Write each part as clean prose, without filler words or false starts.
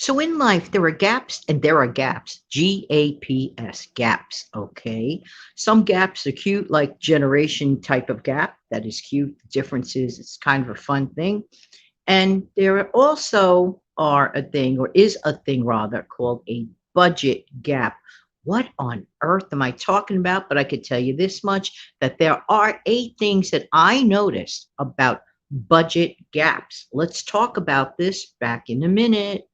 So in life, there are gaps and there are gaps. GAPS, gaps. Okay. Some gaps are cute, like generation type of gap. That is cute. The difference is it's kind of a fun thing. And there also are a thing, or is a thing rather, called a budget gap. What on earth am I talking about? But I could tell you this much, that there are 8 things that I noticed about budget gaps. Let's talk about this back in a minute.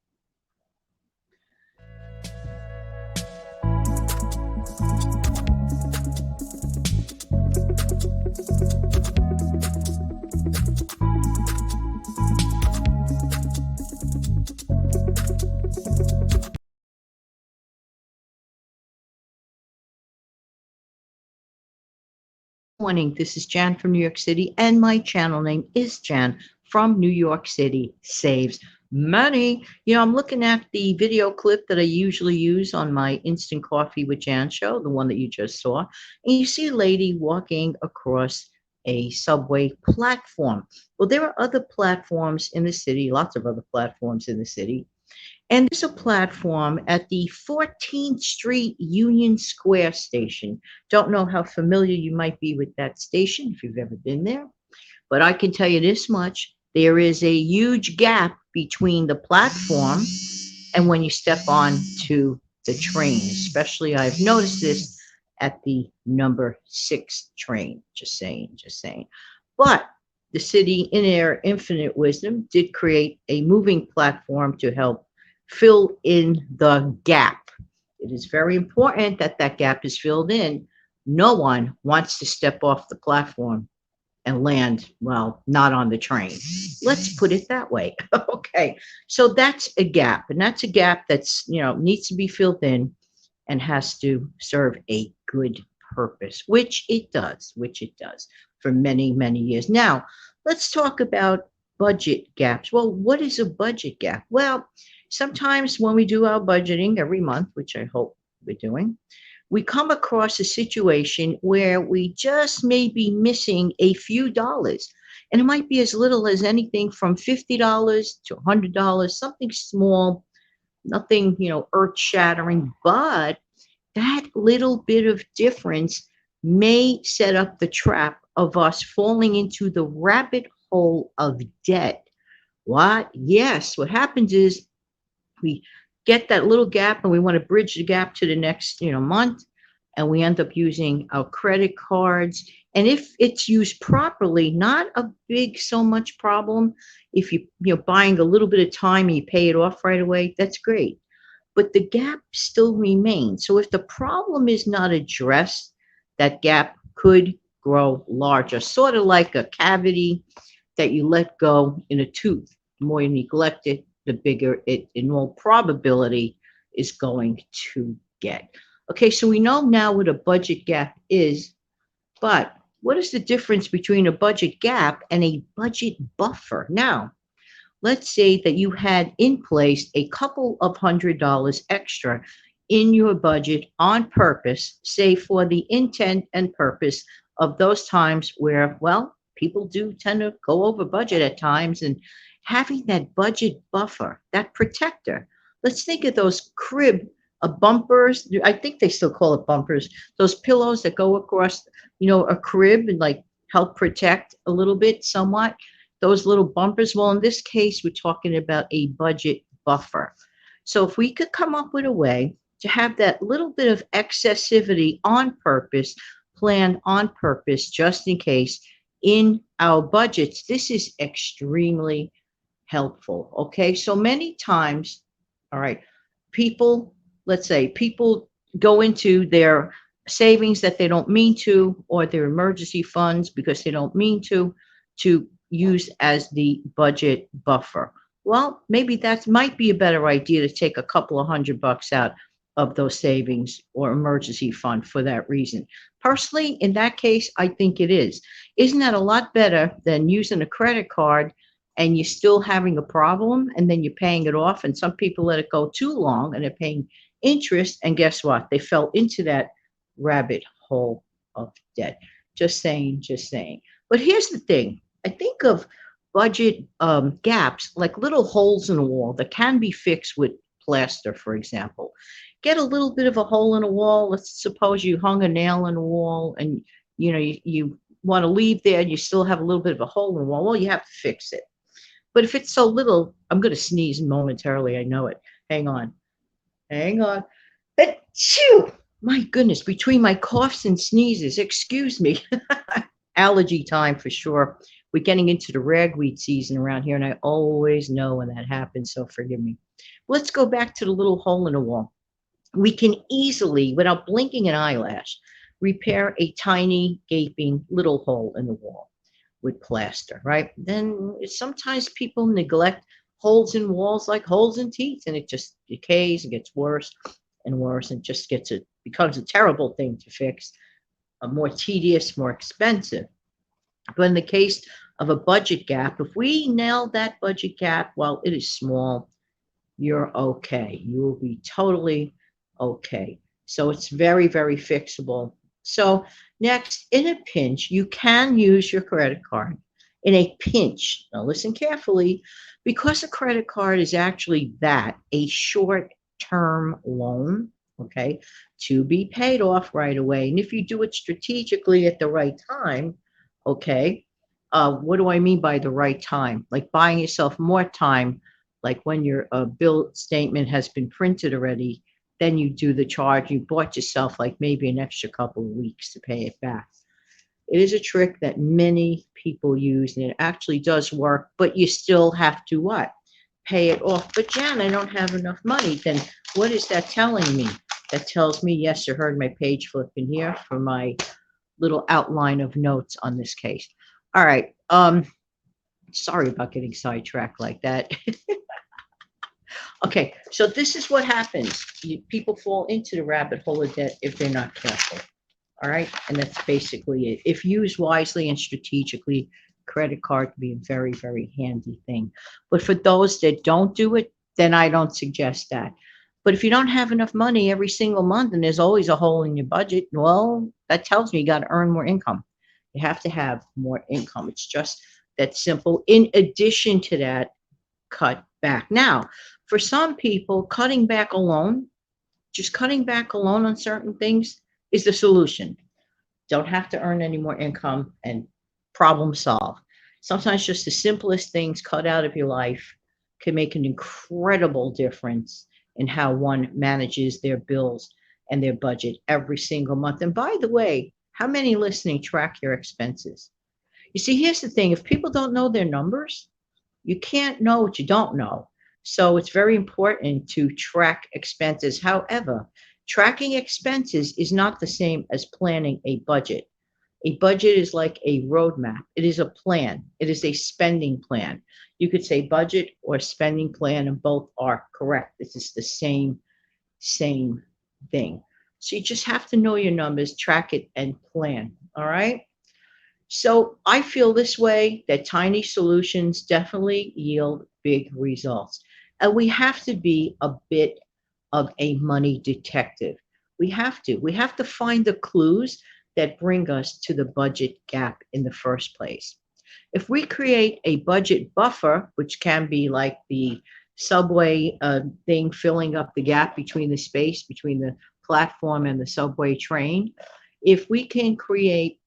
Morning. This is Jan from New York City, and my channel name is Jan from New York City Saves Money. I'm looking at the video clip that I usually use on my Instant Coffee with Jan show, the one that you just saw. And you see a lady walking across a subway platform. Well, there are other platforms in the city, lots of other platforms in the city, and there's a platform at the 14th Street Union Square station. Don't know how familiar you might be with that station if you've ever been there, but I can tell you this much. There is a huge gap between the platform and when you step on to the train, especially I've noticed this at the number 6 train. Just saying, just saying. But the city, in their infinite wisdom, did create a moving platform to help fill in the gap. It is very important that that gap is filled in. No one wants to step off the platform and land, well, not on the train. Let's put it that way. Okay. So that's a gap. And that's a gap that's, needs to be filled in and has to serve a good purpose, which it does for many, many years. Now, let's talk about budget gaps. Well, what is a budget gap? Well, sometimes when we do our budgeting every month, which I hope we're doing, we come across a situation where we just may be missing a few dollars. And it might be as little as anything from $50 to $100, something small, nothing, earth shattering, but that little bit of difference may set up the trap of us falling into the rabbit hole of debt. What? Yes, what happens is we get that little gap and we want to bridge the gap to the next month, and we end up using our credit cards. And if it's used properly, not a big so much problem. If you're buying a little bit of time and you pay it off right away, that's great, but the gap still remains. So if the problem is not addressed, that gap could grow larger, sort of like a cavity that you let go in a tooth. The more you neglect it, the bigger it, in all probability, is going to get. Okay, so we know now what a budget gap is, but what is the difference between a budget gap and a budget buffer? Now, let's say that you had in place a couple of $100 extra in your budget on purpose, say for the intent and purpose of those times where, well, people do tend to go over budget at times, and having that budget buffer, that protector. Let's think of those crib bumpers. I think they still call it bumpers. Those pillows that go across, a crib and like help protect a little bit, somewhat. Those little bumpers. Well, in this case, we're talking about a budget buffer. So if we could come up with a way to have that little bit of excessivity on purpose, planned on purpose, just in case in our budgets, this is extremely helpful. Okay. So many times, all right, people, let's say people go into their savings that they don't mean to, or their emergency funds because they don't mean to use as the budget buffer. Well, maybe that might be a better idea to take a couple of $100 out of those savings or emergency fund for that reason. Personally, in that case, I think it is. Isn't that a lot better than using a credit card and you're still having a problem and then you're paying it off? And some people let it go too long and they're paying interest. And guess what? They fell into that rabbit hole of debt. Just saying, just saying. But here's the thing. I think of budget gaps, like little holes in the wall that can be fixed with plaster, for example. Get a little bit of a hole in a wall. Let's suppose you hung a nail in the wall and you want to leave there and you still have a little bit of a hole in the wall. Well, you have to fix it. But if it's so little, I'm going to sneeze momentarily. I know it. Hang on. Hang on. Achoo! My goodness, between my coughs and sneezes, excuse me. Allergy time for sure. We're getting into the ragweed season around here, and I always know when that happens, so forgive me. Let's go back to the little hole in the wall. We can easily, without blinking an eyelash, repair a tiny, gaping little hole in the wall with plaster, right? Then sometimes people neglect holes in walls like holes in teeth, and it just decays and gets worse and worse, and just becomes a terrible thing to fix, more tedious, more expensive. But in the case of a budget gap, if we nail that budget gap while it is small, you're okay. You will be totally okay. So it's very, very fixable. So next, in a pinch, you can use your credit card. In a pinch, now listen carefully, because a credit card is actually a short-term loan, okay, to be paid off right away. And if you do it strategically at the right time, okay, what do I mean by the right time? Like buying yourself more time, like when your bill statement has been printed already, then you do the charge. You bought yourself like maybe an extra couple of weeks to pay it back. It is a trick that many people use, and it actually does work, but you still have to what? Pay it off. But Jan, I don't have enough money. Then what is that telling me? That tells me, yes, you heard my page flipping here for my little outline of notes on this case. All right. Sorry about getting sidetracked like that. Okay, so this is what happens. People fall into the rabbit hole of debt if they're not careful. All right, and that's basically it. If used wisely and strategically, credit card can be a very, very handy thing. But for those that don't do it, then I don't suggest that. But if you don't have enough money every single month and there's always a hole in your budget, well, that tells me you got to earn more income. You have to have more income. It's just that simple. In addition to that, cut back. Now, for some people, cutting back alone, just cutting back alone on certain things is the solution. Don't have to earn any more income and problem solved. Sometimes just the simplest things cut out of your life can make an incredible difference in how one manages their bills and their budget every single month. And by the way, how many listening track your expenses? You see, here's the thing. If people don't know their numbers, you can't know what you don't know. So it's very important to track expenses. However, tracking expenses is not the same as planning a budget. A budget is like a roadmap. It is a plan. It is a spending plan. You could say budget or spending plan, and both are correct. This is the same thing. So you just have to know your numbers, track it, and plan. All right. So I feel this way that tiny solutions definitely yield big results. And we have to be a bit of a money detective. We have to. We have to find the clues that bring us to the budget gap in the first place. If we create a budget buffer, which can be like the subway thing filling up the gap between the space between the platform and the subway train, if we can create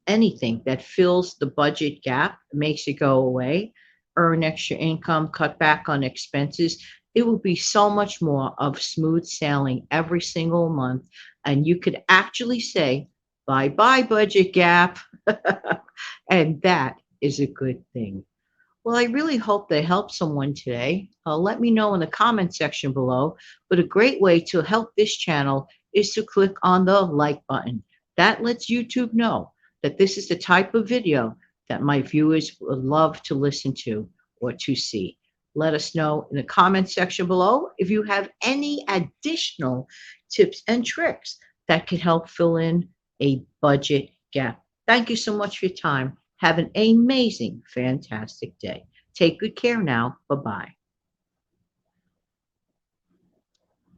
anything that fills the budget gap, makes it go away, earn extra income, cut back on expenses, it will be so much more of smooth sailing every single month. And you could actually say, bye bye, budget gap. And that is a good thing. Well, I really hope they helped someone today. Let me know in the comment section below. But a great way to help this channel is to click on the like button. That lets YouTube know that this is the type of video that my viewers would love to listen to or to see. Let us know in the comment section below if you have any additional tips and tricks that can help fill in a budget gap. Thank you so much for your time. Have an amazing, fantastic day. Take good care now. Bye-bye.